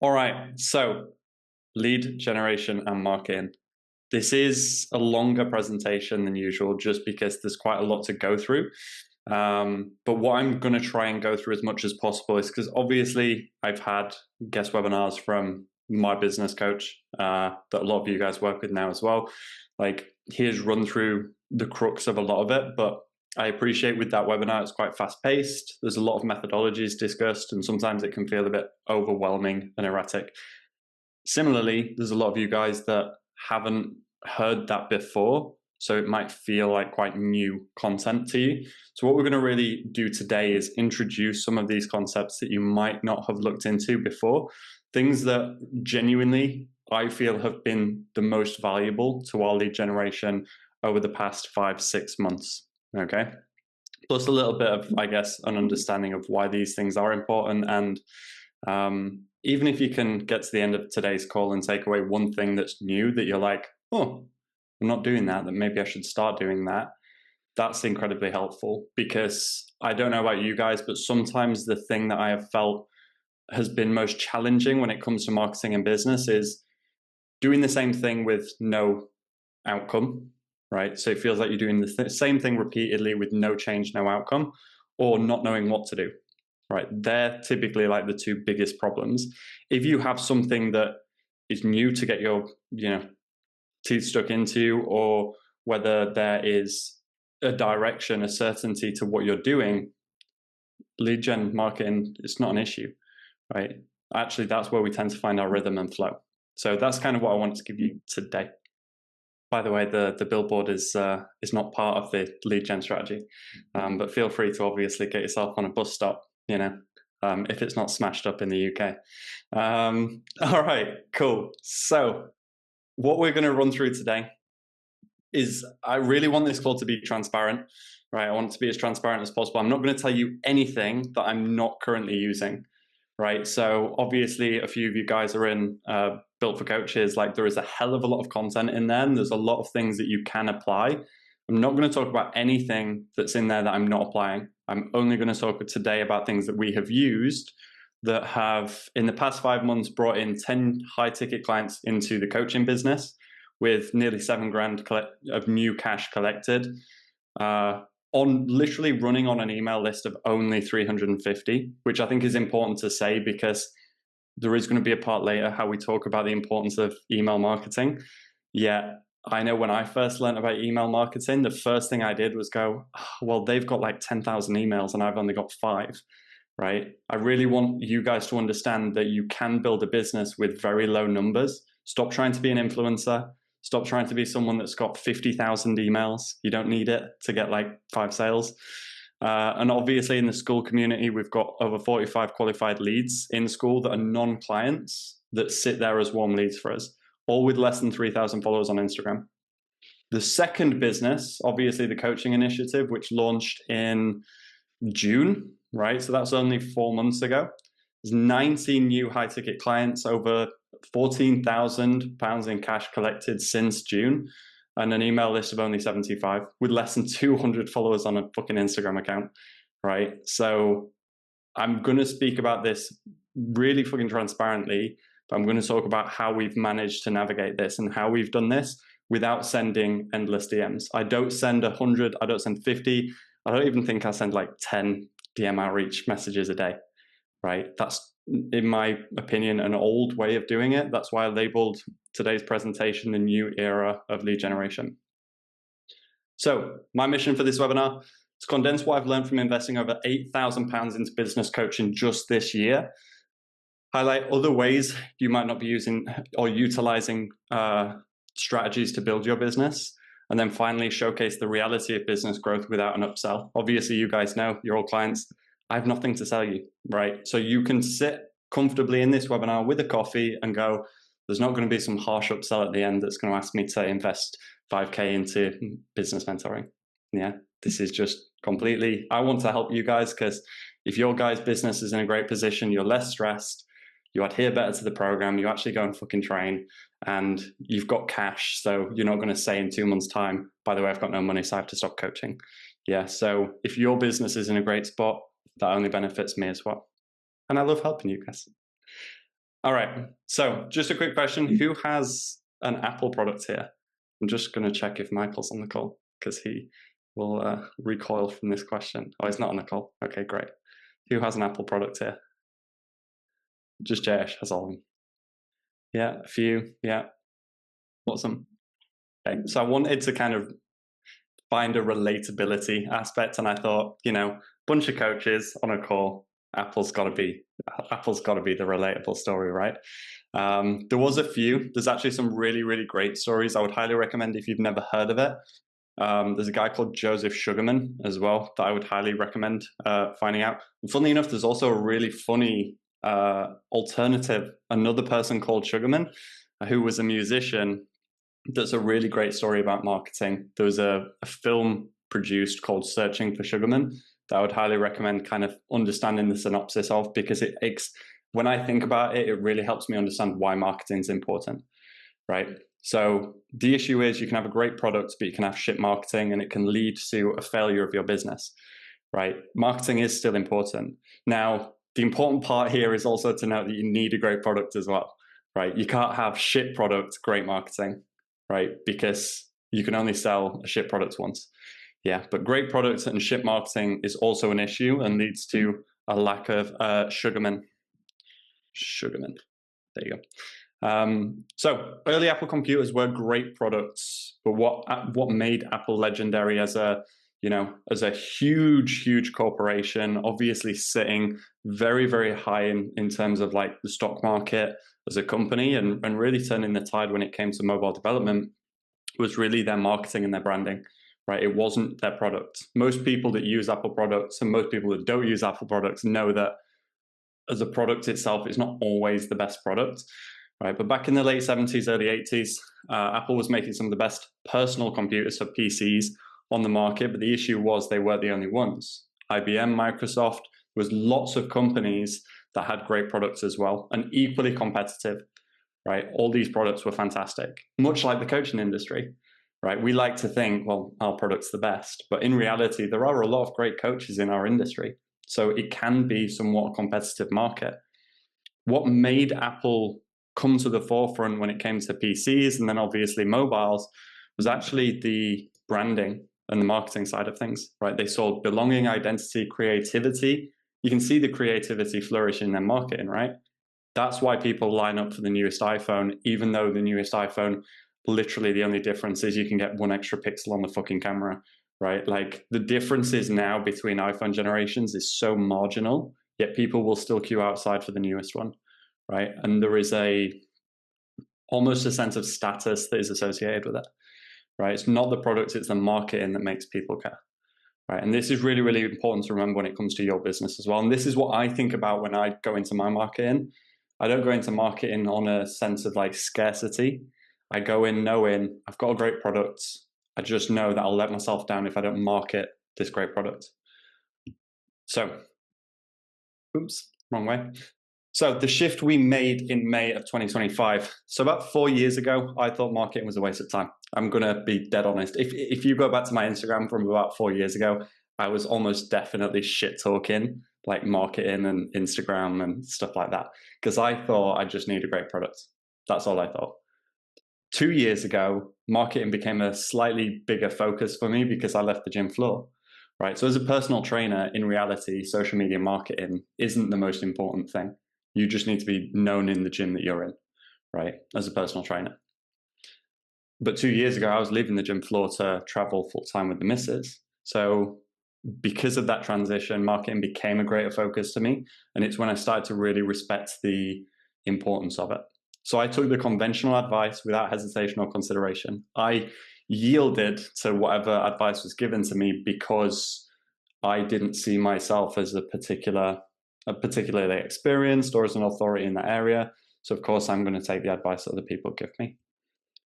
All right, so lead generation and marketing. This is a longer presentation than usual just because there's quite a lot to go through. But what I'm going to try and go through as much as possible is because obviously I've had guest webinars from my business coach that a lot of you guys work with now as well. Like, here's run through the crux of a lot of it, but I appreciate with that webinar, it's quite fast paced. There's a lot of methodologies discussed, and sometimes it can feel a bit overwhelming and erratic. Similarly, there's a lot of you guys that haven't heard that before, so it might feel like quite new content to you. So what we're going to really do today is introduce some of these concepts that you might not have looked into before, things that genuinely I feel have been the most valuable to our lead generation over the past 5-6 months. Okay. Plus a little bit of, I guess, an understanding of why these things are important. And even if you can get to the end of today's call and take away one thing that's new that you're like, oh, I'm not doing that, then maybe I should start doing that. That's incredibly helpful, because I don't know about you guys, but sometimes the thing that I have felt has been most challenging when it comes to marketing and business is doing the same thing with no outcome, right? So it feels like you're doing the same thing repeatedly with no change, no outcome, or not knowing what to do, right? They're typically like the two biggest problems. If you have something that is new to get your, teeth stuck into, or whether there is a direction, a certainty to what you're doing, lead gen marketing is not an issue, right? Actually, that's where we tend to find our rhythm and flow. So that's kind of what I wanted to give you today. By the way, the billboard is not part of the lead gen strategy, but feel free to obviously get yourself on a bus stop, if it's not smashed up in the UK. All right, cool. So what we're going to run through today is, I really want this call to be transparent, right? I want it to be as transparent as possible. I'm not going to tell you anything that I'm not currently using, right? So obviously a few of you guys are in Built for Coaches. Like, there is a hell of a lot of content in there, and there's a lot of things that you can apply. I'm not going to talk about anything that's in there that I'm not applying. I'm only going to talk today about things that we have used that have, in the past 5 months, brought in 10 high ticket clients into the coaching business with nearly $7,000 of new cash collected, on literally running on an email list of only 350, which I think is important to say, because there is going to be a part later how we talk about the importance of email marketing. Yeah, I know when I first learned about email marketing, the first thing I did was go, oh, well, they've got like 10,000 emails and I've only got 5, right? I really want you guys to understand that you can build a business with very low numbers. Stop trying to be an influencer. Stop trying to be someone that's got 50,000 emails. You don't need it to get like 5 sales. And obviously in the school community, we've got over 45 qualified leads in school that are non-clients that sit there as warm leads for us, all with less than 3,000 followers on Instagram. The second business, obviously the coaching initiative, which launched in June, right? So that's only 4 months ago. There's 19 new high ticket clients, over £14,000 in cash collected since June, and an email list of only 75 with less than 200 followers on a fucking Instagram account, right? So I'm going to speak about this really fucking transparently, but I'm going to talk about how we've managed to navigate this and how we've done this without sending endless DMs. I don't send 100, I don't send 50, I don't even think I send like 10 DM outreach messages a day, right? That's, in my opinion, an old way of doing it. That's why I labeled today's presentation the new era of lead generation. So my mission for this webinar is to condense what I've learned from investing over £8,000 into business coaching just this year, highlight other ways you might not be using or utilizing strategies to build your business, and then finally showcase the reality of business growth without an upsell. Obviously, you guys know, you're all clients. I have nothing to sell you, right? So you can sit comfortably in this webinar with a coffee and go, there's not going to be some harsh upsell at the end that's going to ask me to invest 5K into business mentoring. Yeah, this is just completely, I want to help you guys, because if your guys' business is in a great position, you're less stressed, you adhere better to the program, you actually go and fucking train, and you've got cash. So you're not going to say in 2 months' time, by the way, I've got no money, so I have to stop coaching. Yeah, so if your business is in a great spot, that only benefits me as well. And I love helping you guys. All right. So just a quick question. Who has an Apple product here? I'm just going to check if Michael's on the call because he will recoil from this question. Oh, he's not on the call. Okay, great. Who has an Apple product here? Just Jayesh has all of them. Yeah, a few. Yeah, awesome. Okay, so I wanted to kind of find a relatability aspect, and I thought, bunch of coaches on a call. Apple's got to be the relatable story, right? There was a few. There's actually some really, really great stories. I would highly recommend if you've never heard of it. There's a guy called Joseph Sugarman as well that I would highly recommend finding out. And funnily enough, there's also a really funny alternative, another person called Sugarman, who was a musician. That's a really great story about marketing. There was a film produced called Searching for Sugarman that I would highly recommend kind of understanding the synopsis of, because when I think about it, it really helps me understand why marketing is important, right? So the issue is you can have a great product, but you can have shit marketing and it can lead to a failure of your business, right? Marketing is still important. Now, the important part here is also to note that you need a great product as well, right? You can't have shit product, great marketing, right? Because you can only sell a shit product once. Yeah, but great products and shit marketing is also an issue and leads to a lack of Sugarman. There you go. So early Apple computers were great products, but what made Apple legendary as a huge corporation, obviously sitting very, very high in terms of like the stock market as a company, and really turning the tide when it came to mobile development, was really their marketing and their branding, right? It wasn't their product. Most people that use Apple products and most people that don't use Apple products know that as a product itself, it's not always the best product, right? But back in the late 70s, early 80s, Apple was making some of the best personal computers, so PCs, on the market. But the issue was they weren't the only ones. IBM, Microsoft, there was lots of companies that had great products as well and equally competitive, right? All these products were fantastic, much like the coaching industry, right? We like to think, well, our product's the best, but in reality, there are a lot of great coaches in our industry. So it can be somewhat a competitive market. What made Apple come to the forefront when it came to PCs and then obviously mobiles was actually the branding and the marketing side of things, right? They saw belonging, identity, creativity. You can see the creativity flourish in their marketing, right? That's why people line up for the newest iPhone, even though the newest iPhone, literally the only difference is you can get one extra pixel on the fucking camera, right? Like the differences now between iPhone generations is so marginal, yet people will still queue outside for the newest one, right? And there is almost a sense of status that is associated with it, right? It's not the product, it's the marketing that makes people care, right? And this is really, really important to remember when it comes to your business as well. And this is what I think about when I go into my marketing. I don't go into marketing on a sense of like scarcity. I go in knowing I've got a great product. I just know that I'll let myself down if I don't market this great product. So, oops, wrong way. So the shift we made in May of 2025. So about 4 years ago, I thought marketing was a waste of time. I'm going to be dead honest. If you go back to my Instagram from about 4 years ago, I was almost definitely shit talking like marketing and Instagram and stuff like that, because I thought I just need a great product. That's all I thought. 2 years ago, marketing became a slightly bigger focus for me because I left the gym floor, right? So as a personal trainer, in reality, social media marketing isn't the most important thing. You just need to be known in the gym that you're in, right? As a personal trainer. But 2 years ago, I was leaving the gym floor to travel full time with the missus. So because of that transition, marketing became a greater focus to me. And it's when I started to really respect the importance of it. So I took the conventional advice without hesitation or consideration. I yielded to whatever advice was given to me because I didn't see myself as a particularly experienced or as an authority in that area. So of course, I'm going to take the advice that other people give me.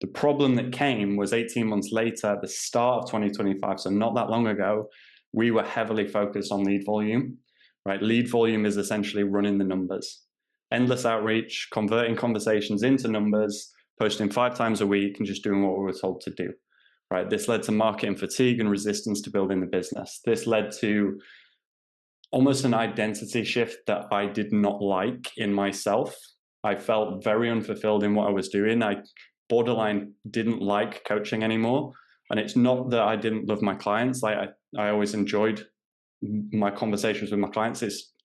The problem that came was 18 months later, at the start of 2025, so not that long ago, we were heavily focused on lead volume, right? Lead volume is essentially running the numbers. Endless outreach, converting conversations into numbers, posting 5 times a week and just doing what we were told to do, right? This led to marketing fatigue and resistance to building the business. This led to almost an identity shift that I did not like in myself. I felt very unfulfilled in what I was doing. I borderline didn't like coaching anymore. And it's not that I didn't love my clients. Like I always enjoyed my conversations with my clients.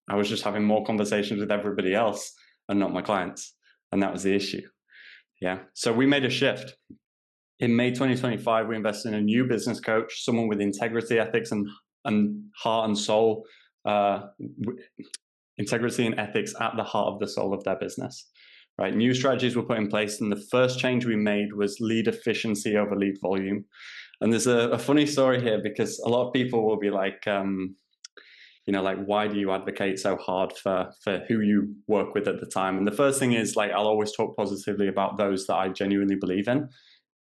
I was just having more conversations with everybody else and not my clients. And that was the issue. Yeah. So we made a shift. In May 2025, we invested in a new business coach, someone with integrity, ethics, and heart and soul, integrity and ethics at the heart of the soul of their business. Right? New strategies were put in place, and the first change we made was lead efficiency over lead volume. And there's a funny story here, because a lot of people will be like, like, why do you advocate so hard for who you work with at the time? And the first thing is, like, I'll always talk positively about those that I genuinely believe in.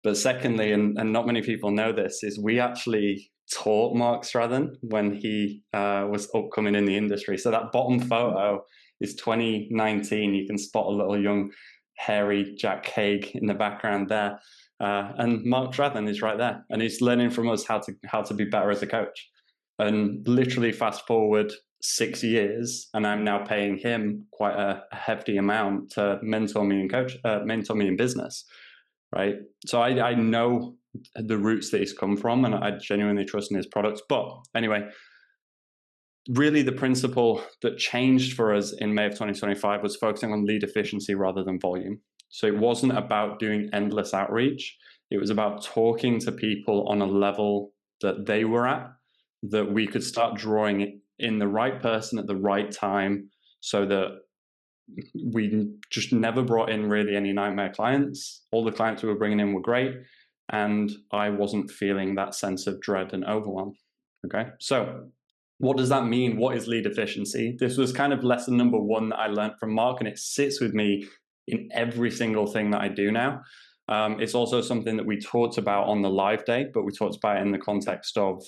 But secondly, and not many people know this, is we actually taught Mark Strathen when he was upcoming in the industry. So that bottom photo is 2019. You can spot a little young, hairy Jack Haig in the background there. And Mark Strathen is right there. And he's learning from us how to be better as a coach. And literally fast forward 6 years, and I'm now paying him quite a hefty amount to mentor me in business. Right. So I know the roots that he's come from, and I genuinely trust in his products. But anyway, really the principle that changed for us in May of 2025 was focusing on lead efficiency rather than volume. So it wasn't about doing endless outreach. It was about talking to people on a level that they were at, that we could start drawing in the right person at the right time, so that we just never brought in really any nightmare clients. All the clients we were bringing in were great, and I wasn't feeling that sense of dread and overwhelm. Okay, so what does that mean? What is lead efficiency? This was kind of lesson number one that I learned from Mark, and it sits with me in every single thing that I do now. It's also something that we talked about on the live day, but we talked about it in the context of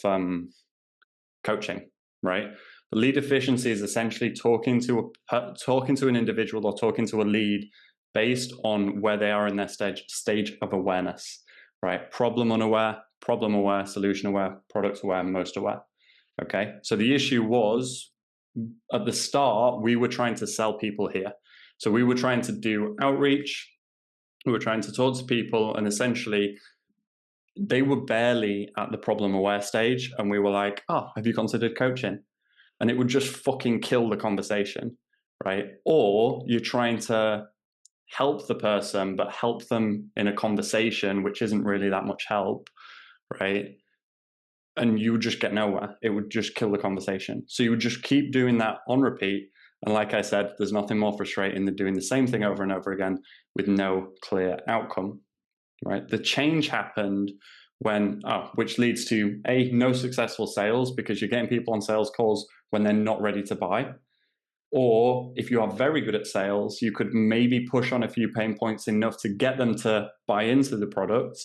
coaching, right? The lead efficiency is essentially talking to an individual or talking to a lead based on where they are in their stage of awareness, right? Problem aware, solution aware, product aware, most aware. Okay, so the issue was, at the start, we were trying to sell people here. So we were trying to do outreach, we were trying to talk to people, and essentially they were barely at the problem aware stage. And we were like, oh, have you considered coaching? And it would just fucking kill the conversation, right? Or you're trying to help the person, but help them in a conversation, which isn't really that much help, right? And you would just get nowhere. It would just kill the conversation. So you would just keep doing that on repeat. And like I said, there's nothing more frustrating than doing the same thing over and over again with no clear outcome, right? The change happened when, which leads to no successful sales, because you're getting people on sales calls when they're not ready to buy. Or if you are very good at sales, you could maybe push on a few pain points enough to get them to buy into the product.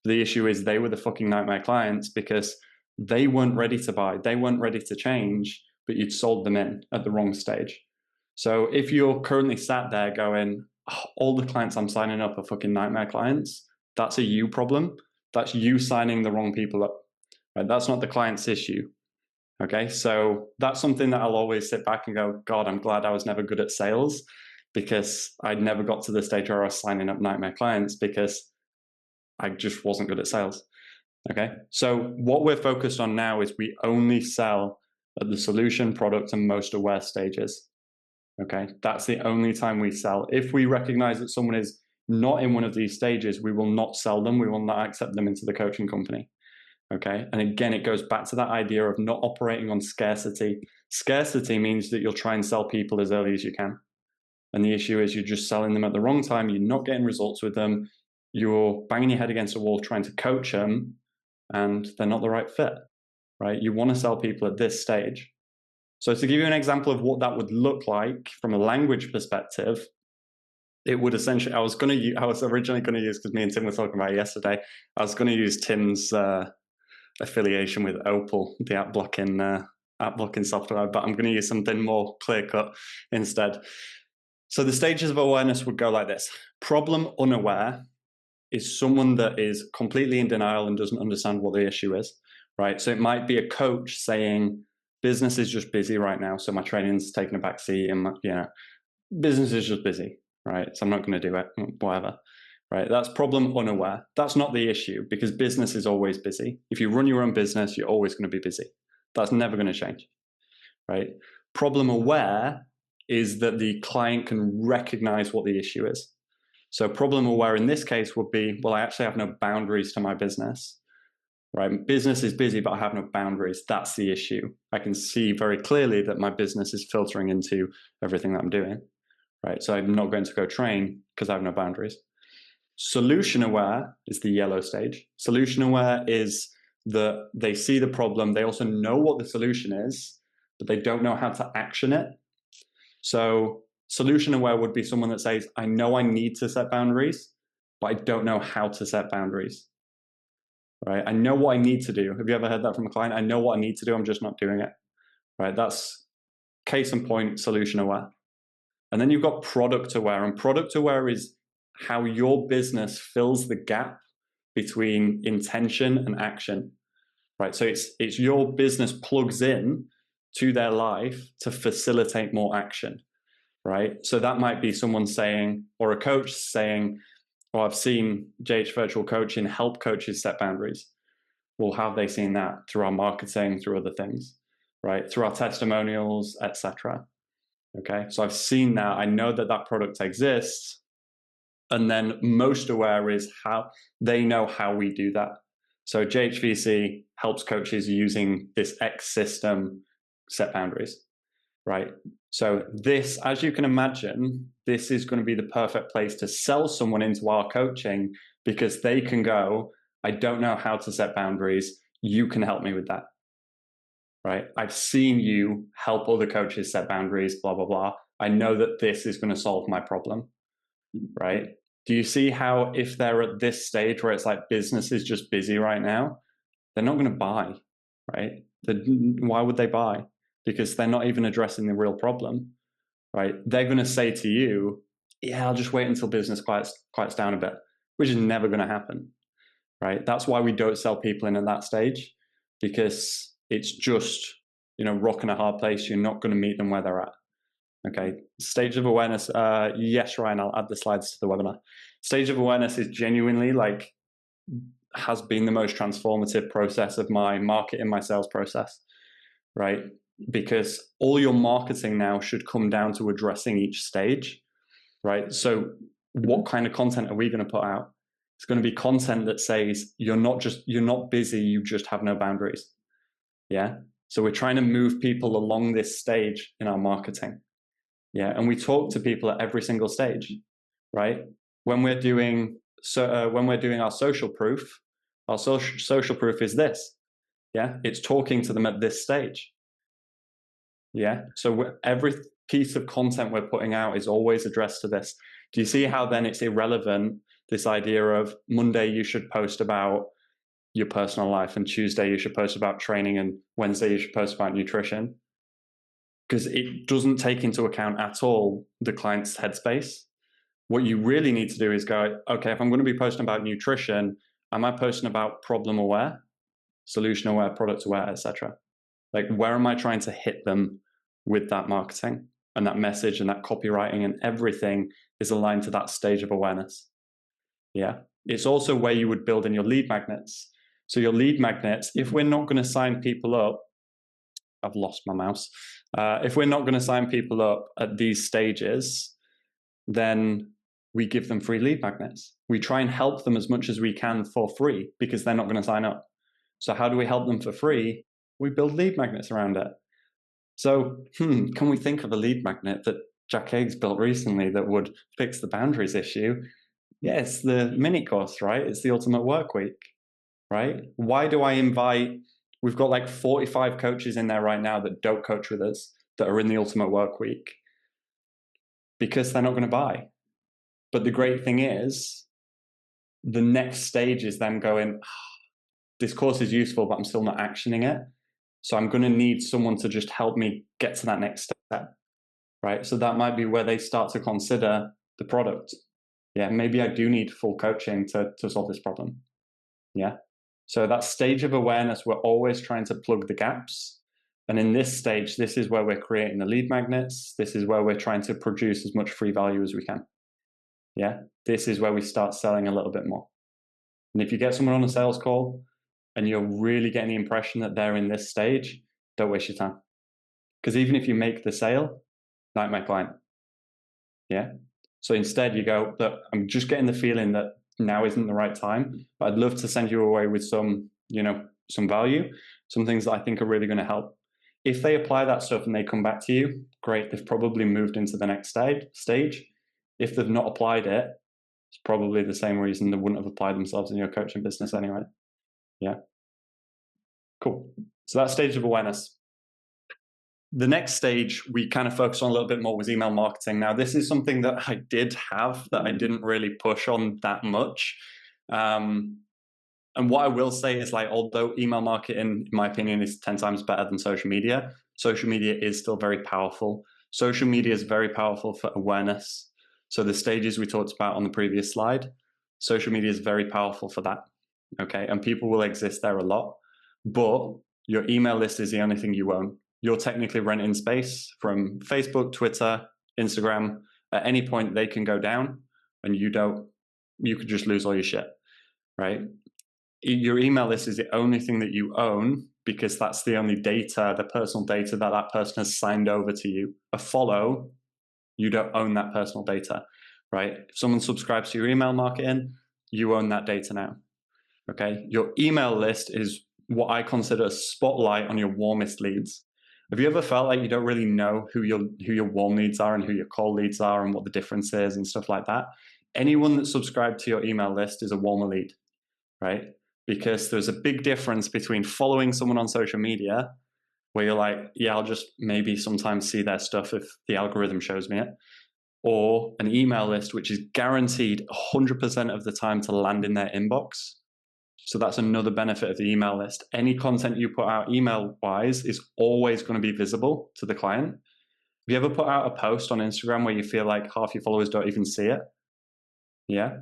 The issue is they were the fucking nightmare clients, because they weren't ready to buy. They weren't ready to change, but you'd sold them in at the wrong stage. So if you're currently sat there going, all the clients I'm signing up are fucking nightmare clients, that's a you problem. That's you signing the wrong people up. Right? That's not the client's issue. Okay, so that's something that I'll always sit back and go, God, I'm glad I was never good at sales, because I never got to the stage where I was signing up nightmare clients, because I just wasn't good at sales. Okay, so what we're focused on now is we only sell at the solution, product, and most aware stages. Okay, that's the only time we sell. If we recognize that someone is not in one of these stages, we will not sell them. We will not accept them into the coaching company. Okay, and again, it goes back to that idea of not operating on scarcity. Scarcity means that you'll try and sell people as early as you can. And the issue is you're just selling them at the wrong time. You're not getting results with them. You're banging your head against a wall trying to coach them, and they're not the right fit, right? You want to sell people at this stage. So to give you an example of what that would look like from a language perspective, it would essentially, I was originally going to use, because me and Tim were talking about it yesterday, I was going to use Tim's affiliation with Opal, the app blocking software, but I'm going to use something more clear cut instead. So the stages of awareness would go like this. Problem unaware is someone that is completely in denial and doesn't understand what the issue is, right? So it might be a coach saying, business is just busy right now, so my training's taking a back seat, and business is just busy. right? So I'm not going to do it, whatever, right? That's problem unaware. That's not the issue because business is always busy. If you run your own business, you're always going to be busy. That's never going to change, right? Problem aware is that the client can recognize what the issue is. So problem aware in this case would be, well, I actually have no boundaries to my business, right? Business is busy, but I have no boundaries. That's the issue. I can see very clearly that my business is filtering into everything that I'm doing, right? So I'm not going to go train because I have no boundaries. Solution aware is the yellow stage. Solution aware is that they see the problem. They also know what the solution is, but they don't know how to action it. So solution aware would be someone that says, I know I need to set boundaries, but I don't know how to set boundaries, right? I know what I need to do. Have you ever heard that from a client? I know what I need to do. I'm just not doing it, right? That's case in point, solution aware. And then you've got product aware, and product aware is how your business fills the gap between intention and action, right? So it's your business plugs in to their life to facilitate more action, right? So that might be someone saying, or a coach saying, well, I've seen JH Virtual Coaching help coaches set boundaries. Well, how have they seen that? Through our marketing, through other things, right? Through our testimonials, etc. Okay, so I've seen that. I know that that product exists. And then most aware is how they know how we do that. So JHVC helps coaches using this X system set boundaries, right? So this, as you can imagine, this is going to be the perfect place to sell someone into our coaching because they can go, I don't know how to set boundaries. You can help me with that, right? I've seen you help other coaches set boundaries, blah, blah, blah. I know that this is going to solve my problem, right? Do you see how if they're at this stage where it's like business is just busy right now, they're not going to buy, right? Why would they buy? Because they're not even addressing the real problem, right? They're going to say to you, yeah, I'll just wait until business quiets down a bit, which is never going to happen, right? That's why we don't sell people in at that stage, because it's just, rock and a hard place. You're not going to meet them where they're at. Okay, stage of awareness. Yes, Ryan, I'll add the slides to the webinar. Stage of awareness is genuinely has been the most transformative process of my marketing, my sales process, right? Because all your marketing now should come down to addressing each stage, right? So what kind of content are we going to put out? It's going to be content that says you're not busy, you just have no boundaries. Yeah. So we're trying to move people along this stage in our marketing. Yeah, and we talk to people at every single stage, right? When we're doing our social proof, our social proof is this. Yeah, it's talking to them at this stage. Yeah, so every piece of content we're putting out is always addressed to this. Do you see how then it's irrelevant, this idea of Monday you should post about your personal life, and Tuesday you should post about training, and Wednesday you should post about nutrition? Because it doesn't take into account at all the client's headspace. What you really need to do is go, okay, if I'm going to be posting about nutrition, am I posting about problem aware, solution aware, product aware, etc.? Like, where am I trying to hit them with that marketing and that message and that copywriting, and everything is aligned to that stage of awareness? Yeah. It's also where you would build in your lead magnets. So your lead magnets, if we're not going to sign people up, I've lost my mouse. If we're not going to sign people up at these stages, then we give them free lead magnets. We try and help them as much as we can for free because they're not going to sign up. So how do we help them for free? We build lead magnets around it. So can we think of a lead magnet that Jack Haig's built recently that would fix the boundaries issue? Yeah, it's the mini course, right? It's the Ultimate Work Week, right? Why do I invite... We've got like 45 coaches in there right now that don't coach with us, that are in the Ultimate Work Week, because they're not going to buy. But the great thing is, the next stage is them going, this course is useful, but I'm still not actioning it. So I'm going to need someone to just help me get to that next step, right? So that might be where they start to consider the product. Yeah, maybe I do need full coaching to solve this problem. Yeah. So that stage of awareness, we're always trying to plug the gaps. And in this stage, this is where we're creating the lead magnets. This is where we're trying to produce as much free value as we can. Yeah. This is where we start selling a little bit more. And if you get someone on a sales call and you're really getting the impression that they're in this stage, don't waste your time. Because even if you make the sale, like my client, yeah. So instead you go, look, I'm just getting the feeling that now isn't the right time, but I'd love to send you away with some, some value, some things that I think are really going to help. If they apply that stuff and they come back to you, great, they've probably moved into the next stage. If they've not applied it, it's probably the same reason they wouldn't have applied themselves in your coaching business anyway. Yeah. Cool. So that stage of awareness. The next stage we kind of focused on a little bit more was email marketing. Now, this is something that I did have that I didn't really push on that much. And what I will say is, like, although email marketing, in my opinion, is 10 times better than social media is still very powerful. Social media is very powerful for awareness. So the stages we talked about on the previous slide, social media is very powerful for that. Okay. And people will exist there a lot, but your email list is the only thing you own. You're technically renting space from Facebook, Twitter, Instagram. At any point, they can go down and you could just lose all your shit, right? Your email list is the only thing that you own because that's the only data, the personal data that person has signed over to you. A follow, you don't own that personal data, right? If someone subscribes to your email marketing, you own that data now, okay? Your email list is what I consider a spotlight on your warmest leads. Have you ever felt like you don't really know who your warm leads are and who your cold leads are and what the difference is and stuff like that? Anyone that's subscribed to your email list is a warmer lead, right? Because there's a big difference between following someone on social media where you're like, yeah, I'll just maybe sometimes see their stuff if the algorithm shows me it, or an email list, which is guaranteed 100% of the time to land in their inbox. So that's another benefit of the email list. Any content you put out email-wise is always going to be visible to the client. Have you ever put out a post on Instagram where you feel like half your followers don't even see it? Yeah.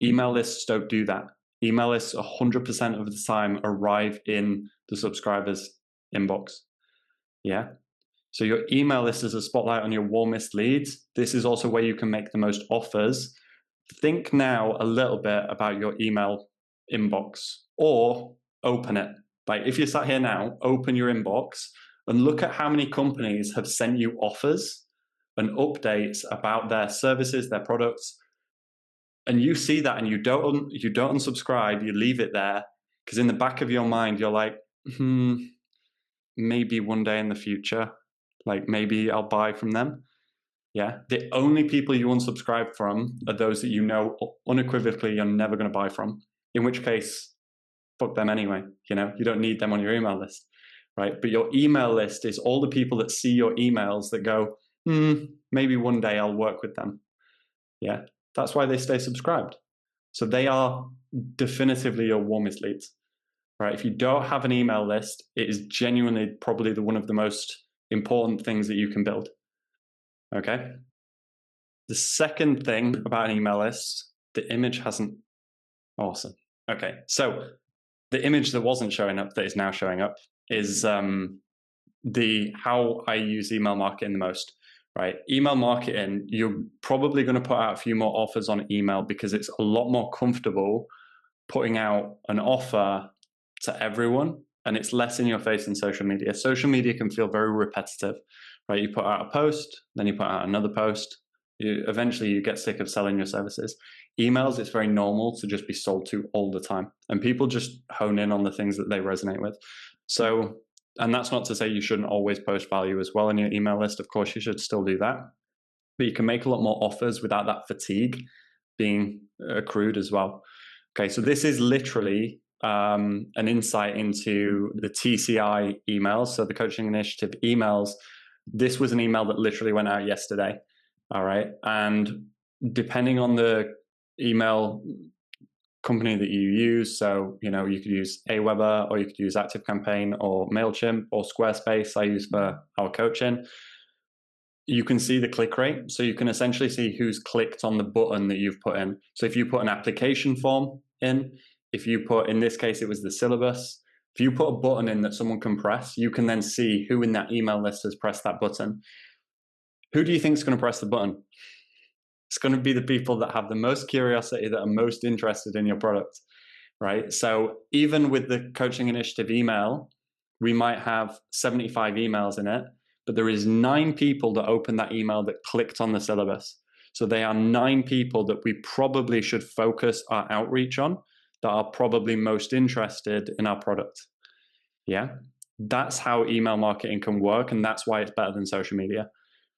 Email lists don't do that. Email lists 100% of the time arrive in the subscriber's inbox. Yeah. So your email list is a spotlight on your warmest leads. This is also where you can make the most offers. Think now a little bit about your email inbox or open it. Like if you're sat here now, open your inbox and look at how many companies have sent you offers and updates about their services, their products. And you see that and you don't unsubscribe, you leave it there because in the back of your mind, you're like, maybe one day in the future, like maybe I'll buy from them. Yeah. The only people you unsubscribe from are those that you know unequivocally you're never going to buy from, in which case, fuck them anyway. You don't need them on your email list, right? But your email list is all the people that see your emails that go, maybe one day I'll work with them. Yeah. That's why they stay subscribed. So they are definitively your warmest leads, right? If you don't have an email list, it is genuinely probably one of the most important things that you can build. Okay. The second thing about an email list, the image hasn't. Awesome. Okay. So the image that wasn't showing up that is now showing up is how I use email marketing the most, right? Email marketing, you're probably going to put out a few more offers on email because it's a lot more comfortable putting out an offer to everyone and it's less in your face than social media. Social media can feel very repetitive, right? You put out a post, then you put out another post. Eventually you get sick of selling your services. Emails, it's very normal to just be sold to all the time. And people just hone in on the things that they resonate with. So, and that's not to say you shouldn't always post value as well in your email list. Of course, you should still do that. But you can make a lot more offers without that fatigue being accrued as well. Okay, so this is literally an insight into the TCI emails, so the Coaching Initiative emails. This was an email that literally went out yesterday. All right. And depending on the email company that you use, so, you could use Aweber or you could use ActiveCampaign or MailChimp or Squarespace, I use for our coaching. You can see the click rate. So you can essentially see who's clicked on the button that you've put in. So if you put an application form in, if you put, in this case, it was the syllabus. If you put a button in that someone can press, you can then see who in that email list has pressed that button. Who do you think is going to press the button? It's going to be the people that have the most curiosity, that are most interested in your product, right? So even with the coaching initiative email, we might have 75 emails in it, but there is 9 people that opened that email that clicked on the syllabus. So they are 9 people that we probably should focus our outreach on, that are probably most interested in our product. Yeah, that's how email marketing can work, and that's why it's better than social media,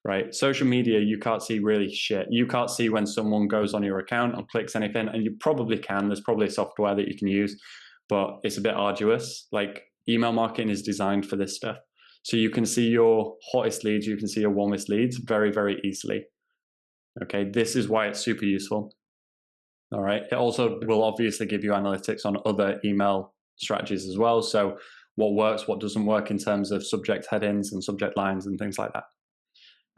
right? Social media, you can't see really shit. You can't see when someone goes on your account and clicks anything, and you probably can. There's probably software that you can use, but it's a bit arduous. Like, email marketing is designed for this stuff. So you can see your hottest leads, you can see your warmest leads very, very easily. Okay, this is why it's super useful. All right. It also will obviously give you analytics on other email strategies as well. So what works, what doesn't work in terms of subject headings and subject lines and things like that.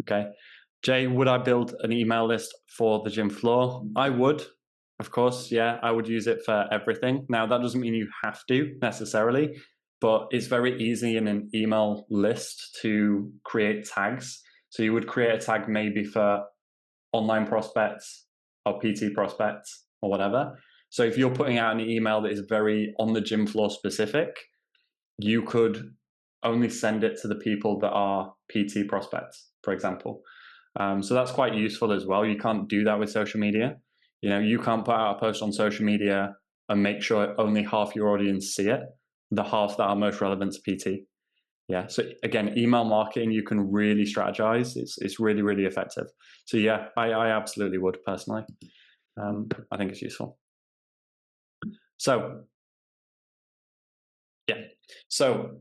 Okay. Jay, would I build an email list for the gym floor? I would, of course. Yeah, I would use it for everything. Now, that doesn't mean you have to necessarily, but it's very easy in an email list to create tags. So you would create a tag maybe for online prospects or PT prospects or whatever. So if you're putting out an email that is very on the gym floor specific, you could only send it to the people that are PT prospects, for example. So that's quite useful as well. You can't do that with social media. You know, you can't put out a post on social media and make sure only half your audience see it, the half that are most relevant to PT. Yeah. So again, email marketing, you can really strategize. It's really, really effective. So yeah, I absolutely would personally. I think it's useful. So yeah. So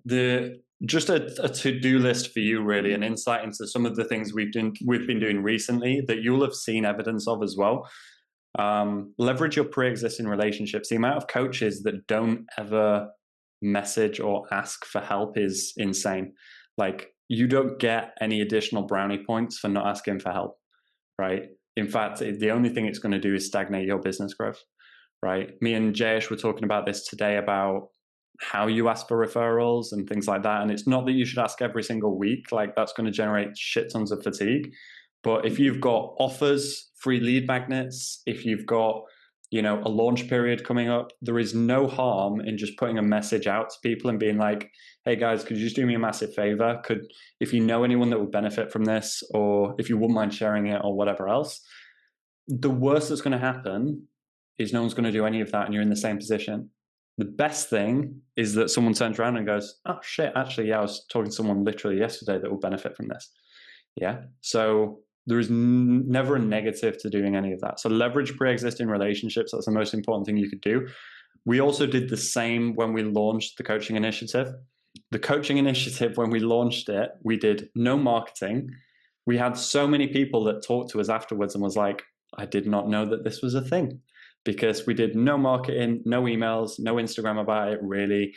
just a to-do list for you, really, an insight into some of the things we've been doing recently that you'll have seen evidence of as well. Leverage your pre-existing relationships. The amount of coaches that don't ever message or ask for help is insane. Like, you don't get any additional brownie points for not asking for help, right? In fact, the only thing it's going to do is stagnate your business growth, right? Me and Jayesh were talking about this today, about how you ask for referrals and things like that. And it's not that you should ask every single week, like that's going to generate shit tons of fatigue. But if you've got offers, free lead magnets, if you've got, you know, a launch period coming up, there is no harm in just putting a message out to people and being like, hey guys, could you just do me a massive favor? If you know anyone that would benefit from this, or if you wouldn't mind sharing it or whatever else, the worst that's going to happen is no one's going to do any of that and you're in the same position. The best thing is that someone turns around and goes, oh shit, actually, yeah, I was talking to someone literally yesterday that will benefit from this. Yeah. So there is never a negative to doing any of that. So leverage pre-existing relationships. That's the most important thing you could do. We also did the same when we launched the coaching initiative. The coaching initiative, when we launched it, we did no marketing. We had so many people that talked to us afterwards and was like, I did not know that this was a thing, because we did no marketing, no emails, no Instagram about it, really,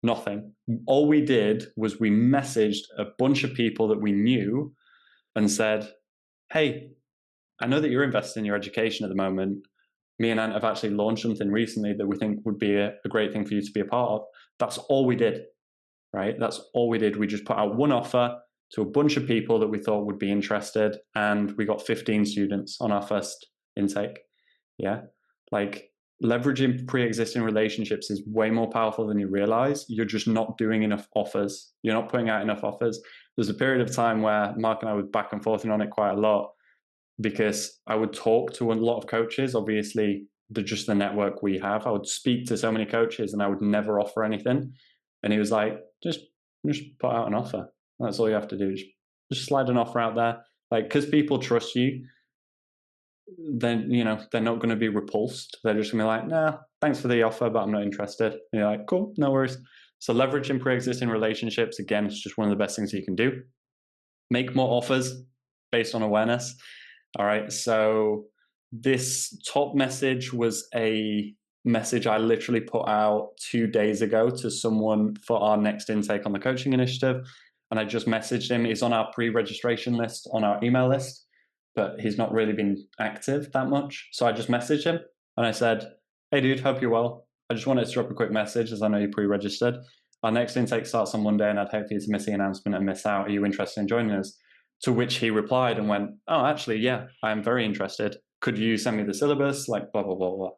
nothing. All we did was we messaged a bunch of people that we knew and said, hey, I know that you're invested in your education at the moment. Me and Ant have actually launched something recently that we think would be a great thing for you to be a part of. That's all we did, right? That's all we did. We just put out one offer to a bunch of people that we thought would be interested, and we got 15 students on our first intake. Yeah. Like, leveraging pre-existing relationships is way more powerful than you realize. You're just not doing enough offers. You're not putting out enough offers. There's a period of time where Mark and I were back and forth on it quite a lot, because I would talk to a lot of coaches. Obviously, just the network we have, I would speak to so many coaches and I would never offer anything. And he was like, just put out an offer. That's all you have to do. Just slide an offer out there. Like, because people trust you, then, you know, they're not going to be repulsed. They're just going to be like, nah, thanks for the offer, but I'm not interested. And you're like, cool, no worries. So leveraging pre-existing relationships, again, it's just one of the best things you can do. Make more offers based on awareness. All right. So this top message was a message I literally put out 2 days ago to someone for our next intake on the coaching initiative. And I just messaged him. He's on our pre-registration list on our email list, but he's not really been active that much. So I just messaged him and I said, hey dude, hope you're well. I just wanted to drop a quick message as I know you're pre-registered. Our next intake starts on Monday and I'd hate for you to miss the announcement and miss out. Are you interested in joining us? To which he replied and went, oh, actually, yeah, I'm very interested. Could you send me the syllabus? Like, blah, blah, blah, blah.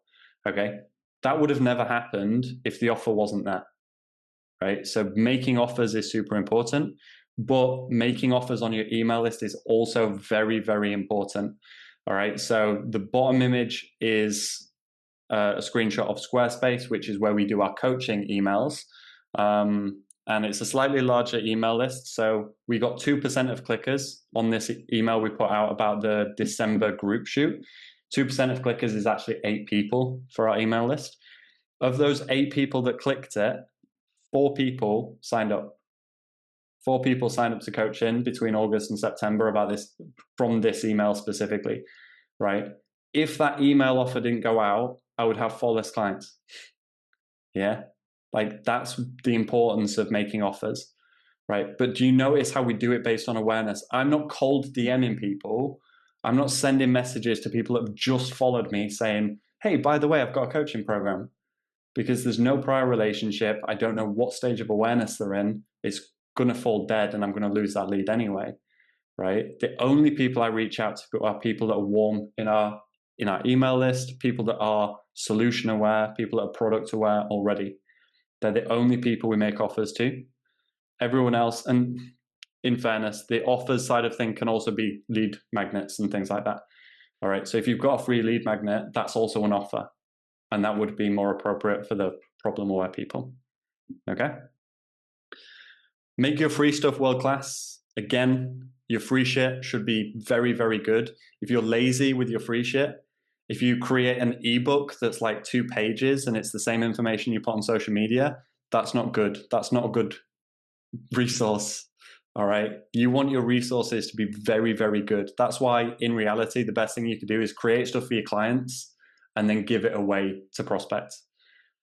Okay. That would have never happened if the offer wasn't there, right? So making offers is super important, but making offers on your email list is also very, very important. All right. So the bottom image is a screenshot of Squarespace, which is where we do our coaching emails. And it's a slightly larger email list. So we got 2% of clickers on this email we put out about the December group shoot. 2% of clickers is actually 8 people for our email list. Of those 8 people that clicked it, 4 people signed up. 4 people signed up to coaching between August and September about this, from this email specifically, right? If that email offer didn't go out, I would have 4 less clients. Yeah. Like, that's the importance of making offers, right? But do you notice how we do it based on awareness? I'm not cold DMing people. I'm not sending messages to people that have just followed me saying, hey, by the way, I've got a coaching program, because there's no prior relationship. I don't know what stage of awareness they're in. It's going to fall dead and I'm going to lose that lead anyway, right? The only people I reach out to are people that are warm in our email list, people that are solution aware, people that are product aware already. They're the only people we make offers to. Everyone else, and in fairness, the offers side of thing can also be lead magnets and things like that. All right. So if you've got a free lead magnet, that's also an offer. And that would be more appropriate for the problem aware people. Okay. Make your free stuff world class. Again, your free shit should be very, very good. If you're lazy with your free shit, if you create an ebook that's like 2 pages and it's the same information you put on social media, that's not good. That's not a good resource. All right. You want your resources to be very, very good. That's why in reality, the best thing you could do is create stuff for your clients and then give it away to prospects.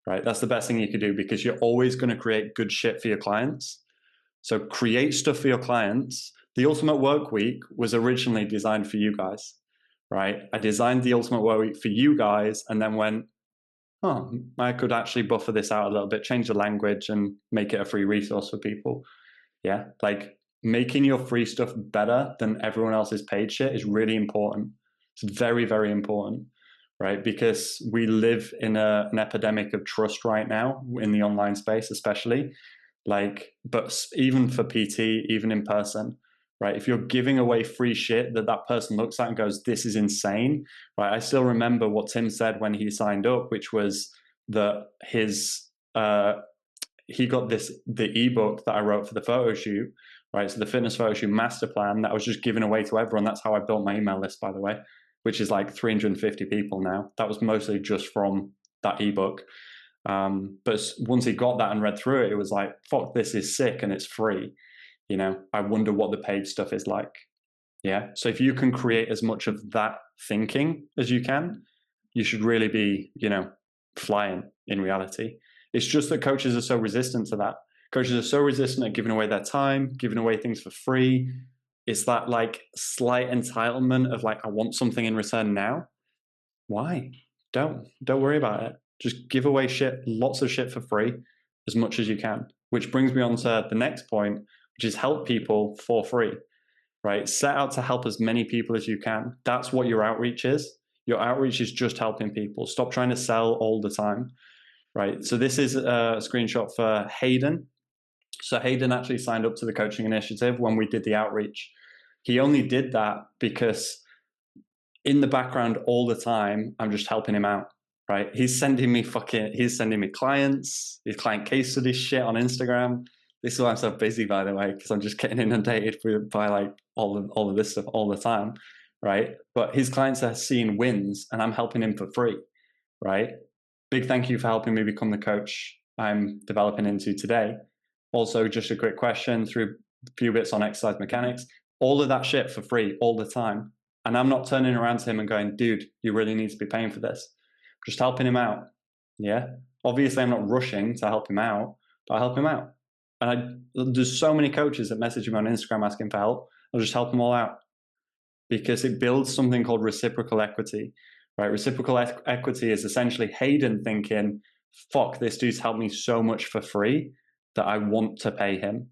Right. That's the best thing you could do, because you're always going to create good shit for your clients. So create stuff for your clients. The Ultimate Work Week was originally designed for you guys, right? I designed the Ultimate Work Week for you guys and then went, oh, I could actually buffer this out a little bit, change the language and make it a free resource for people. Yeah. Like, making your free stuff better than everyone else's paid shit is really important. It's very, very important, right? Because we live in an epidemic of trust right now in the online space, especially. Like, but even for PT, even in person, right? If you're giving away free shit that person looks at and goes, this is insane, right? I still remember what Tim said when he signed up, which was that he got the ebook that I wrote for the photo shoot, right? So the fitness photo shoot master plan that I was just giving away to everyone. That's how I built my email list, by the way, which is like 350 people now. That was mostly just from that ebook. But once he got that and read through it, it was like, fuck, this is sick and it's free. You know, I wonder what the paid stuff is like. Yeah. So if you can create as much of that thinking as you can, you should really be, flying in reality. It's just that coaches are so resistant to that. Coaches are so resistant at giving away their time, giving away things for free. It's that like slight entitlement of like, I want something in return now. Why? Don't worry about it. Just give away shit, lots of shit for free, as much as you can. Which brings me on to the next point, which is help people for free, right? Set out to help as many people as you can. That's what your outreach is. Your outreach is just helping people. Stop trying to sell all the time, right? So this is a screenshot for Hayden. So Hayden actually signed up to the coaching initiative when we did the outreach. He only did that because in the background all the time, I'm just helping him out, right? He's sending me clients, his client case study shit on Instagram. This is why I'm so busy, by the way, because I'm just getting inundated by like all of this stuff all the time, right? But his clients are seeing wins and I'm helping him for free, right? Big thank you for helping me become the coach I'm developing into today. Also, just a quick question through a few bits on exercise mechanics, all of that shit for free all the time. And I'm not turning around to him and going, dude, you really need to be paying for this. Just helping him out. Yeah. Obviously, I'm not rushing to help him out, but I help him out. And there's so many coaches that message me on Instagram asking for help. I'll just help them all out because it builds something called reciprocal equity, right? Reciprocal equity is essentially Hayden thinking, fuck, this dude's helped me so much for free that I want to pay him,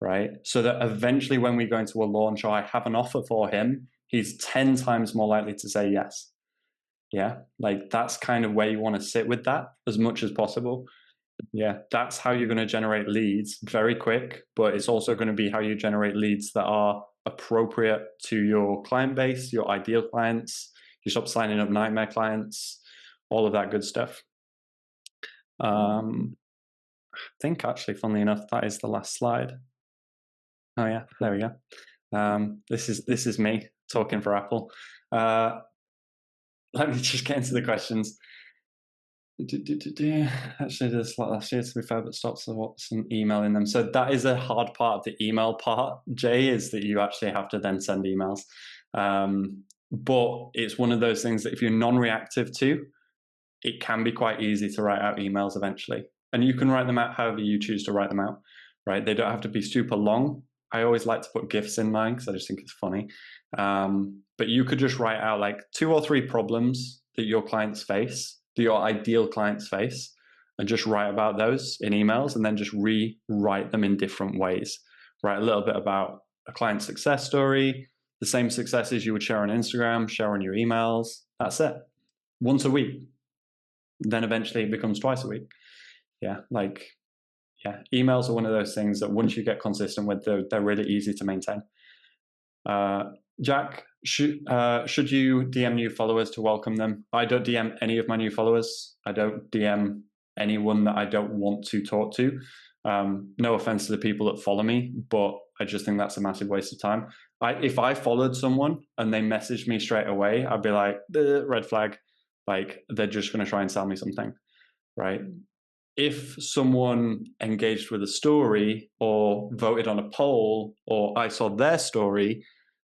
right? So that eventually when we go into a launch or I have an offer for him, he's 10 times more likely to say yes. Yeah, like that's kind of where you want to sit with that as much as possible. Yeah, that's how you're going to generate leads very quick, but it's also going to be how you generate leads that are appropriate to your client base, your ideal clients. You stop signing up nightmare clients, all of that good stuff. I think actually, funnily enough, that is the last slide. Oh yeah, there we go. This is me talking for Apple. Let me just get into the questions. Actually, there's like last year to be fair, but stops some email in them. So that is a hard part of the email part, Jay, is that you actually have to then send emails. But it's one of those things that if you're non-reactive to, it can be quite easy to write out emails eventually. And you can write them out however you choose to write them out, right? They don't have to be super long. I always like to put GIFs in mine because I just think it's funny. But you could just write out like 2 or 3 problems that your clients face, that your ideal clients face, and just write about those in emails and then just rewrite them in different ways. Write a little bit about a client success story, the same successes you would share on Instagram, share on your emails. That's it. Once a week. Then eventually it becomes twice a week. Yeah, like, yeah, emails are one of those things that once you get consistent with, they're really easy to maintain. Jack, should you DM new followers to welcome them? I don't DM any of my new followers. I don't DM anyone that I don't want to talk to. No offense to the people that follow me, but I just think that's a massive waste of time. If I followed someone and they messaged me straight away, I'd be like, red flag. Like they're just going to try and sell me something, right? If someone engaged with a story or voted on a poll or I saw their story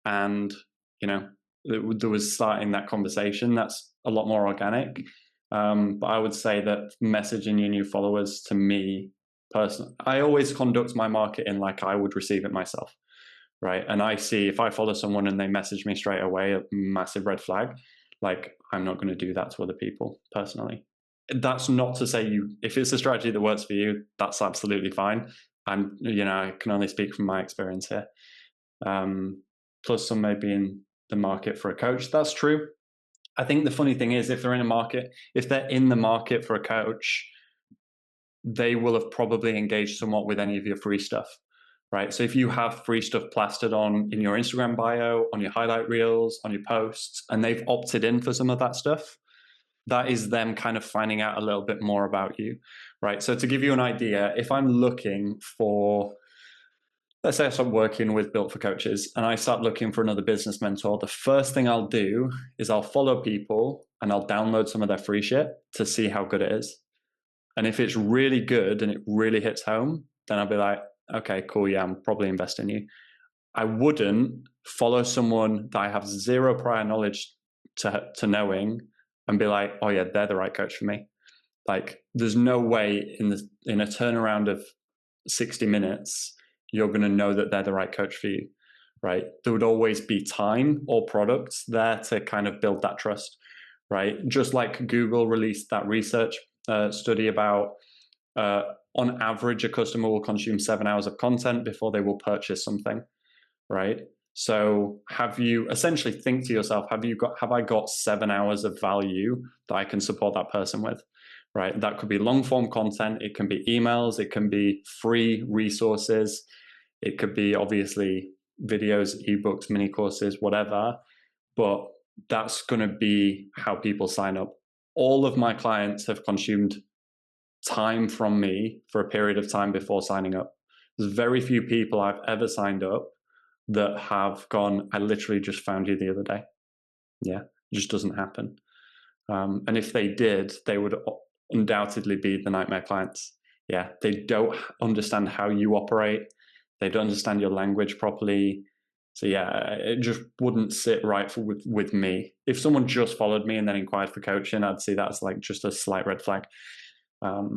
and, you know, there was starting that conversation, that's a lot more organic. But I would say that messaging your new followers, to me personally, I always conduct my marketing like I would receive it myself, right? And I see if I follow someone and they message me straight away, a massive red flag. Like I'm not going to do that to other people personally. That's not to say if it's a strategy that works for you, that's absolutely fine. I can only speak from my experience here. Plus, some may be in the market for a coach. That's true. I think the funny thing is, if they're in the market for a coach, they will have probably engaged somewhat with any of your free stuff, right? So if you have free stuff plastered on in your Instagram bio, on your highlight reels, on your posts, and they've opted in for some of that stuff, that is them kind of finding out a little bit more about you, right? So to give you an idea, if I'm looking for, let's say I start working with Built for Coaches and I start looking for another business mentor, the first thing I'll do is I'll follow people and I'll download some of their free shit to see how good it is. And if it's really good and it really hits home, then I'll be like, okay, cool, yeah, I'm probably investing in you. I wouldn't follow someone that I have zero prior knowledge to knowing and be like, oh yeah, they're the right coach for me. Like, there's no way in a turnaround of 60 minutes you're going to know that they're the right coach for you, right? There would always be time or products there to kind of build that trust, right? Just like Google released that research study about on average a customer will consume 7 hours of content before they will purchase something, right? So have you essentially think to yourself, have I got 7 hours of value that I can support that person with, right? That could be long form content. It can be emails. It can be free resources. It could be obviously videos, ebooks, mini courses, whatever, but that's going to be how people sign up. All of my clients have consumed time from me for a period of time before signing up. There's very few people I've ever signed up that have gone, I literally just found you the other day. Yeah, it just doesn't happen. And if they did, they would undoubtedly be the nightmare clients. Yeah, they don't understand how you operate. They don't understand your language properly. So yeah, it just wouldn't sit right with me. If someone just followed me and then inquired for coaching, I'd see that as like just a slight red flag. How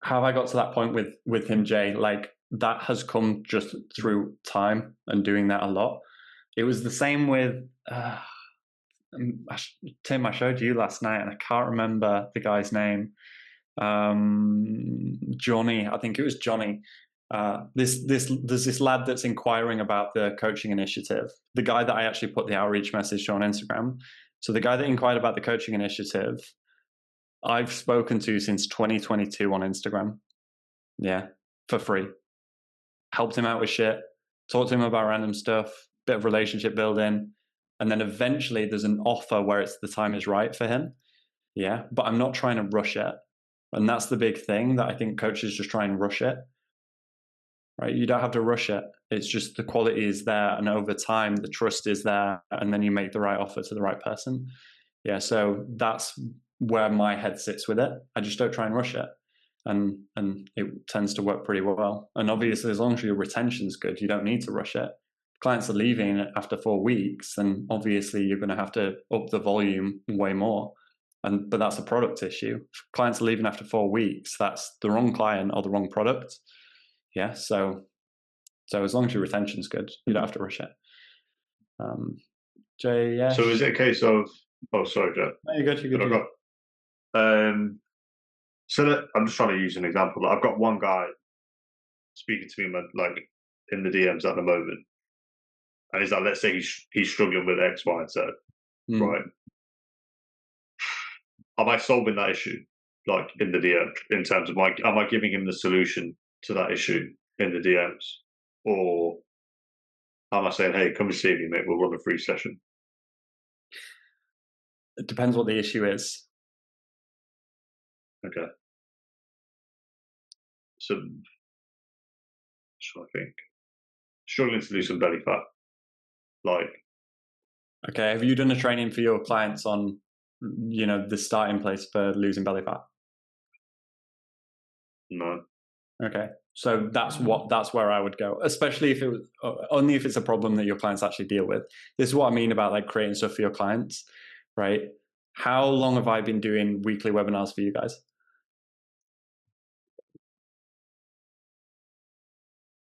have I got to that point with him, Jay? Like that has come just through time and doing that a lot. It was the same with Tim. I showed you last night, and I can't remember the guy's name. Johnny, I think it was Johnny. There's this lad that's inquiring about the coaching initiative. The guy that I actually put the outreach message to on Instagram. So the guy that inquired about the coaching initiative, I've spoken to since 2022 on Instagram. Yeah, for free. Helped him out with shit. Talked to him about random stuff. Bit of relationship building, and then eventually there's an offer where it's the time is right for him. Yeah, but I'm not trying to rush it. And that's the big thing that I think coaches just try and rush it, right? You don't have to rush it. It's just the quality is there. And over time, the trust is there. And then you make the right offer to the right person. Yeah. So that's where my head sits with it. I just don't try and rush it. And it tends to work pretty well. And obviously, as long as your retention's good, you don't need to rush it. Clients are leaving after 4 weeks, then obviously you're going to have to up the volume way more. But that's a product issue. If clients are leaving after 4 weeks, that's the wrong client or the wrong product. Yeah. So as long as your retention's good, you don't have to rush it. Jay, yeah. So is it a case of? Oh, sorry, Joe. No, you're good. You're good. So I'm just trying to use an example. I've got one guy speaking to me like in the DMs at the moment, and he's like, let's say he's struggling with X, Y, and Z, right? Am I solving that issue, like in the DM, in terms of am I giving him the solution to that issue in the DMs, or am I saying, hey, come and see me, mate, we'll run a free session? It depends what the issue is. Okay. So, I think struggling to lose some belly fat, like. Okay, have you done a training for your clients on, the starting place for losing belly fat? No. Okay, so that's where I would go, especially if it was only if it's a problem that your clients actually deal with. This is what I mean about like creating stuff for your clients, right? How long have I been doing weekly webinars for you guys?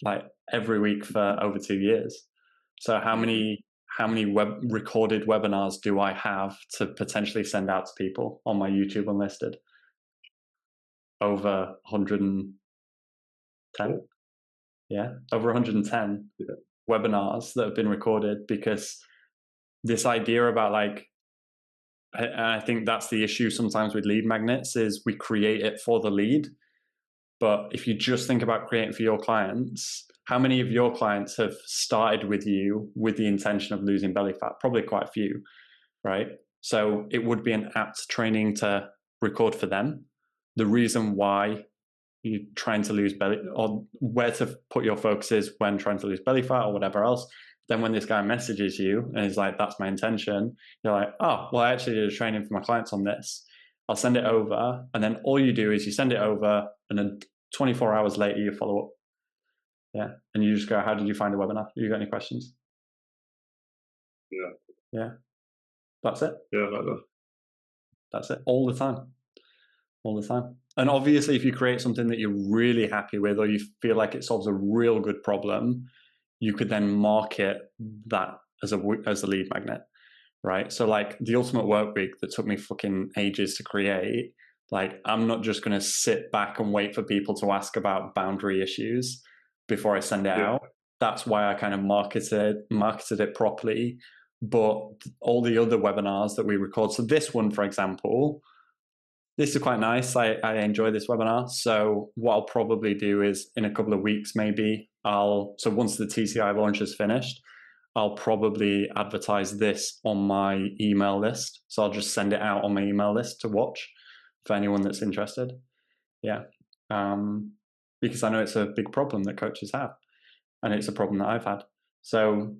Like every week for over 2 years. So how many recorded webinars do I have to potentially send out to people on my YouTube Unlisted? Over 110. Yeah, over 110 webinars that have been recorded, because this idea about like, and I think that's the issue sometimes with lead magnets, is we create it for the lead. But if you just think about creating for your clients, how many of your clients have started with you with the intention of losing belly fat? Probably quite a few, right? So it would be an apt training to record for them. The reason why you're trying to lose belly, or where to put your focus is when trying to lose belly fat or whatever else. Then when this guy messages you and is like, that's my intention, you're like, oh, well, I actually did a training for my clients on this. I'll send it over. And then all you do is you send it over, and then 24 hours later, you follow up. Yeah. And you just go, how did you find the webinar? You got any questions? Yeah. Yeah. That's it. Yeah, like that. That's it. All the time. All the time. And obviously, if you create something that you're really happy with, or you feel like it solves a real good problem, you could then market that as a lead magnet, right? So like the Ultimate Workweek that took me fucking ages to create, like I'm not just going to sit back and wait for people to ask about boundary issues before I send it out. That's why I kind of marketed it properly. But all the other webinars that we record, so this one, for example, this is quite nice. I enjoy this webinar. So what I'll probably do is in a couple of weeks, maybe so once the TCI launch is finished, I'll probably advertise this on my email list. So I'll just send it out on my email list to watch for anyone that's interested. Yeah. Because I know it's a big problem that coaches have, and it's a problem that I've had. So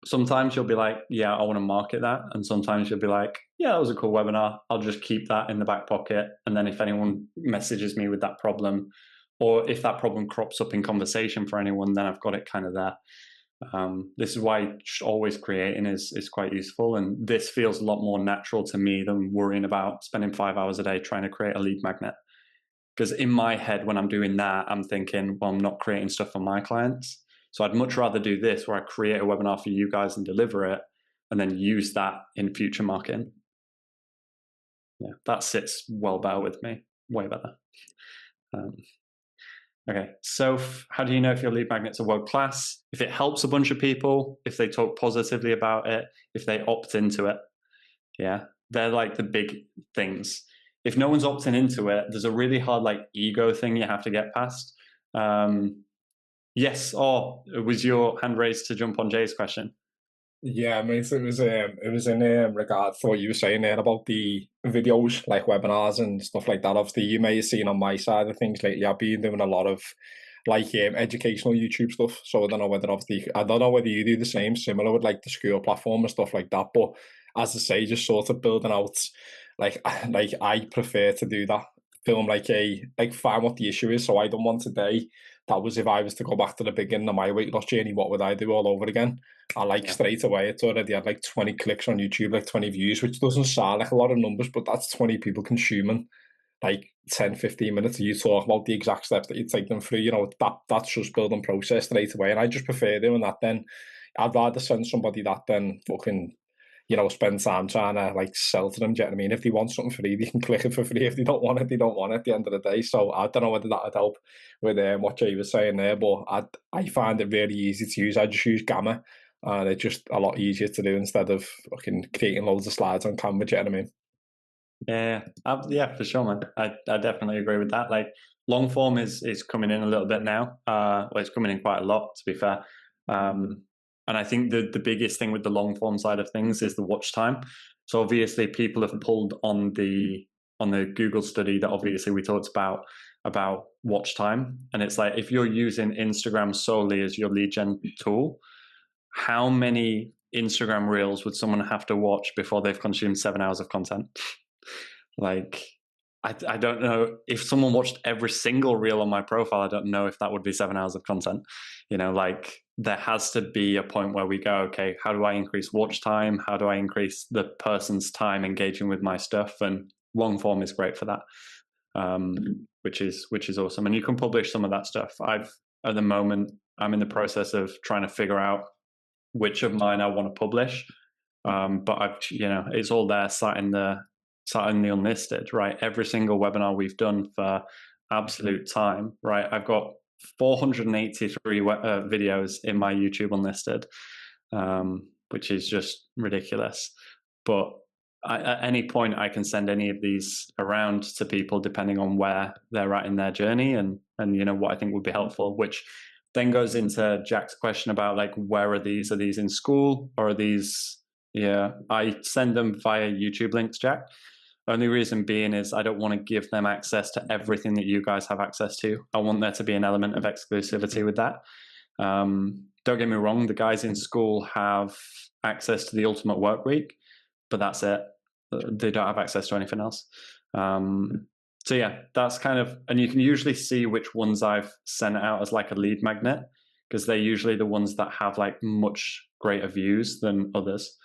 sometimes you'll be like, yeah, I want to market that. And sometimes you'll be like, yeah, that was a cool webinar. I'll just keep that in the back pocket. And then if anyone messages me with that problem, or if that problem crops up in conversation for anyone, then I've got it kind of there. This is why always creating is quite useful. And this feels a lot more natural to me than worrying about spending 5 hours a day trying to create a lead magnet. Because in my head, when I'm doing that, I'm thinking, well, I'm not creating stuff for my clients. So I'd much rather do this, where I create a webinar for you guys and deliver it, and then use that in future marketing. Yeah, that sits well better with me. way better. Um, okay, so how do you know if your lead magnets are world class? If it helps a bunch of people, if they talk positively about it, if they opt into it. Yeah, they're like the big things. If no one's opting into it, there's a really hard like ego thing you have to get past. Yes, or was your hand raised to jump on Jay's question? Yeah, mate, it was in regard to what you were saying there about the videos, like webinars and stuff like that. Obviously, you may have seen on my side of things lately, I've been doing a lot of like educational YouTube stuff. So I don't know whether you do the same, similar with like the school platform and stuff like that. But as I say, just sort of building out, like like I prefer to do that. Film like find what the issue is. So I don't want today. That was if I was to go back to the beginning of my weight loss journey, what would I do all over again? I like Yeah, straight away, it's already had like 20 clicks on YouTube, like 20 views, which doesn't sound like a lot of numbers, but that's 20 people consuming like 10, 15 minutes of you talk about the exact steps that you take them through. That's just building process straight away. And I just prefer doing that then. I'd rather send somebody that than fucking, spend time trying to like sell to them. Do you know what I mean? If they want something free, they can click it for free. If they don't want it, they don't want it at the end of the day. So I don't know whether that would help with what Jay was saying there, but I find it really easy to use. I just use Gamma, and it's just a lot easier to do instead of fucking creating loads of slides on Canva. Do you know what I mean? yeah, for sure, man. I definitely agree with that. Like long form is coming in a little bit now. Well, it's coming in quite a lot, to be fair. And I think the biggest thing with the long form side of things is the watch time. So obviously, people have pulled on the Google study that obviously we talked about watch time, and it's like if you're using Instagram solely as your lead gen tool, how many Instagram reels would someone have to watch before they've consumed 7 hours of content? Like, I don't know if someone watched every single reel on my profile. I don't know if that would be 7 hours of content. Like there has to be a point where we go, okay, how do I increase watch time? How do I increase the person's time engaging with my stuff? And long form is great for that, which is awesome. And you can publish some of that stuff. At the moment, I'm in the process of trying to figure out which of mine I want to publish. But it's all there, sat in the unlisted, right? Every single webinar we've done for absolute time, right? I've got 483 videos in my YouTube unlisted, which is just ridiculous. But at any point, I can send any of these around to people depending on where they're at in their journey and what I think would be helpful, which then goes into Jack's question about like, where are these? Are these in school or are these? Yeah, I send them via YouTube links, Jack. Only reason being is I don't want to give them access to everything that you guys have access to. I want there to be an element of exclusivity with that. Don't get me wrong, the guys in school have access to the Ultimate Work Week, but that's it. They don't have access to anything else. So yeah, that's kind of, and you can usually see which ones I've sent out as like a lead magnet because they're usually the ones that have like much greater views than others,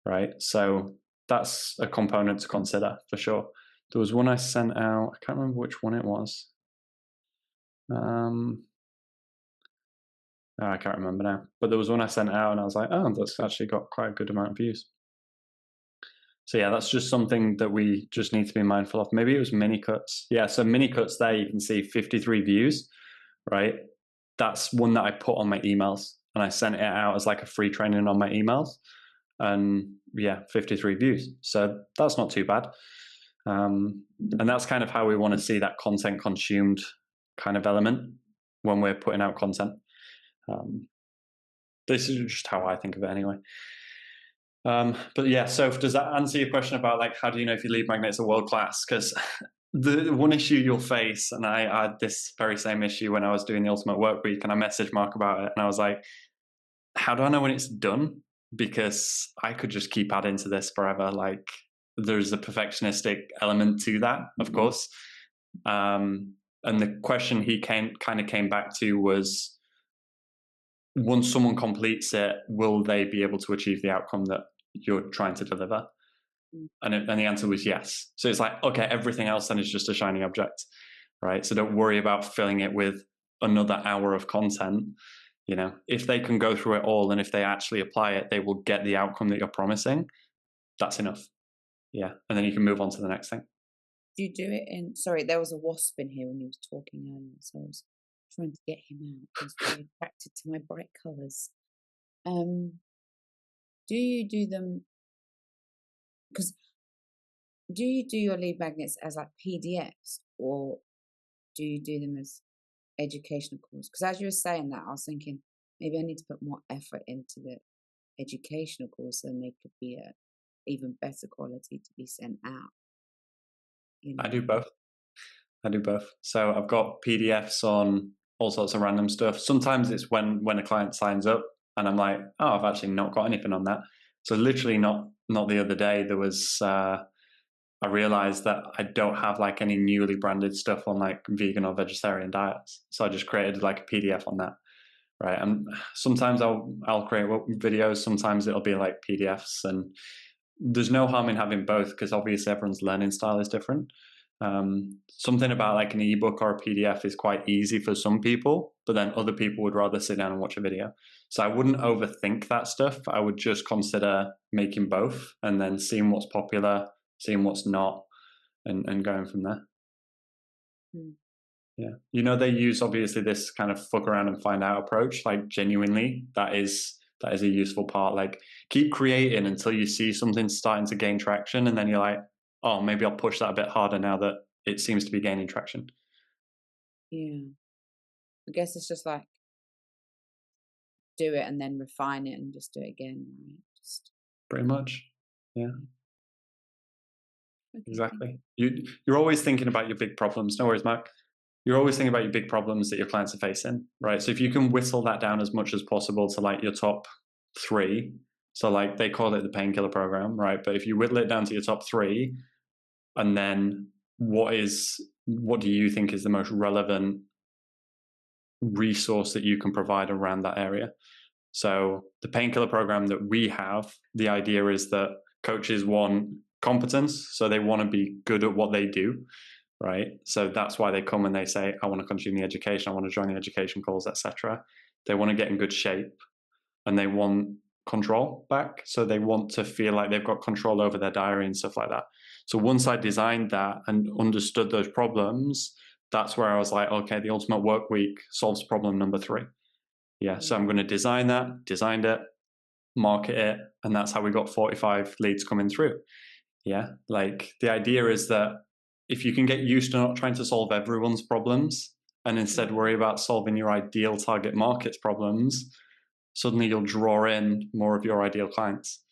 right? So that's a component to consider for sure. There was one I sent out. I can't remember which one it was. I can't remember now. But there was one I sent out, and I was like, oh, that's actually got quite a good amount of views. So yeah, that's just something that we just need to be mindful of. Maybe it was mini cuts. Yeah, so mini cuts there, you can see 53 views, right? That's one that I put on my emails, and I sent it out as like a free training on my emails. And yeah, 53 views. So that's not too bad. And that's kind of how we want to see that content consumed kind of element when we're putting out content. This is just how I think of it anyway. But yeah, so does that answer your question about like, how do you know if your lead magnets are world class? Because the one issue you'll face, and I had this very same issue when I was doing the Ultimate Work Week, and I messaged Mark about it, and I was like, how do I know when it's done? Because I could just keep adding to this forever. Like there's a perfectionistic element to that, of course. And the question he came back to was, once someone completes it, will they be able to achieve the outcome that you're trying to deliver? And the answer was yes. So it's like, okay, everything else then is just a shiny object, right? So don't worry about filling it with another hour of content. If they can go through it all and if they actually apply it, they will get the outcome that you're promising. That's enough. Yeah. And then you can move on to the next thing. Do you do it in? Sorry, there was a wasp in here when you was talking earlier, so I was trying to get him out. He's very attracted to my bright colours. Do you do them? Because do you do your lead magnets as like PDFs, or do you do them as educational course? Because as you were saying that, I was thinking maybe I need to put more effort into the educational course, and they could be a even better quality to be sent out. You know? I do both. So I've got PDFs on all sorts of random stuff. Sometimes it's when a client signs up and I'm like, oh, I've actually not got anything on that. So literally not the other day, there was I realized that I don't have like any newly branded stuff on like vegan or vegetarian diets. So I just created like a PDF on that. Right. And sometimes I'll create videos, sometimes it'll be like PDFs, and there's no harm in having both because obviously everyone's learning style is different. Something about like an ebook or a PDF is quite easy for some people, but then other people would rather sit down and watch a video. So I wouldn't overthink that stuff. I would just consider making both and then seeing what's popular, seeing what's not, and going from there. Yeah. They use obviously this kind of fuck around and find out approach. Like genuinely, that is a useful part. Like keep creating until you see something starting to gain traction, and then you're like, oh, maybe I'll push that a bit harder now that it seems to be gaining traction. Yeah. I guess it's just like do it and then refine it and just do it again, right? Just pretty much. Yeah. okay. Exactly. You're always thinking about your big problems. No worries, Mark. You're always thinking about your big problems that your clients are facing, right? So if you can whittle that down as much as possible to like your top 3, so like they call it the painkiller program, right? But if you whittle it down to your top 3, and then what do you think is the most relevant resource that you can provide around that area? So the painkiller program that we have, the idea is that coaches want competence, so they want to be good at what they do. Right. So that's why they come and they say, I want to consume the education. I want to join the education calls, etc. They want to get in good shape and they want control back. So they want to feel like they've got control over their diary and stuff like that. So once I designed that and understood those problems, that's where I was like, okay, the ultimate work week solves problem number 3. Yeah. So I'm going to designed it, market it. And that's how we got 45 leads coming through. Yeah. Like the idea is that if you can get used to not trying to solve everyone's problems and instead worry about solving your ideal target market's problems, suddenly you'll draw in more of your ideal clients.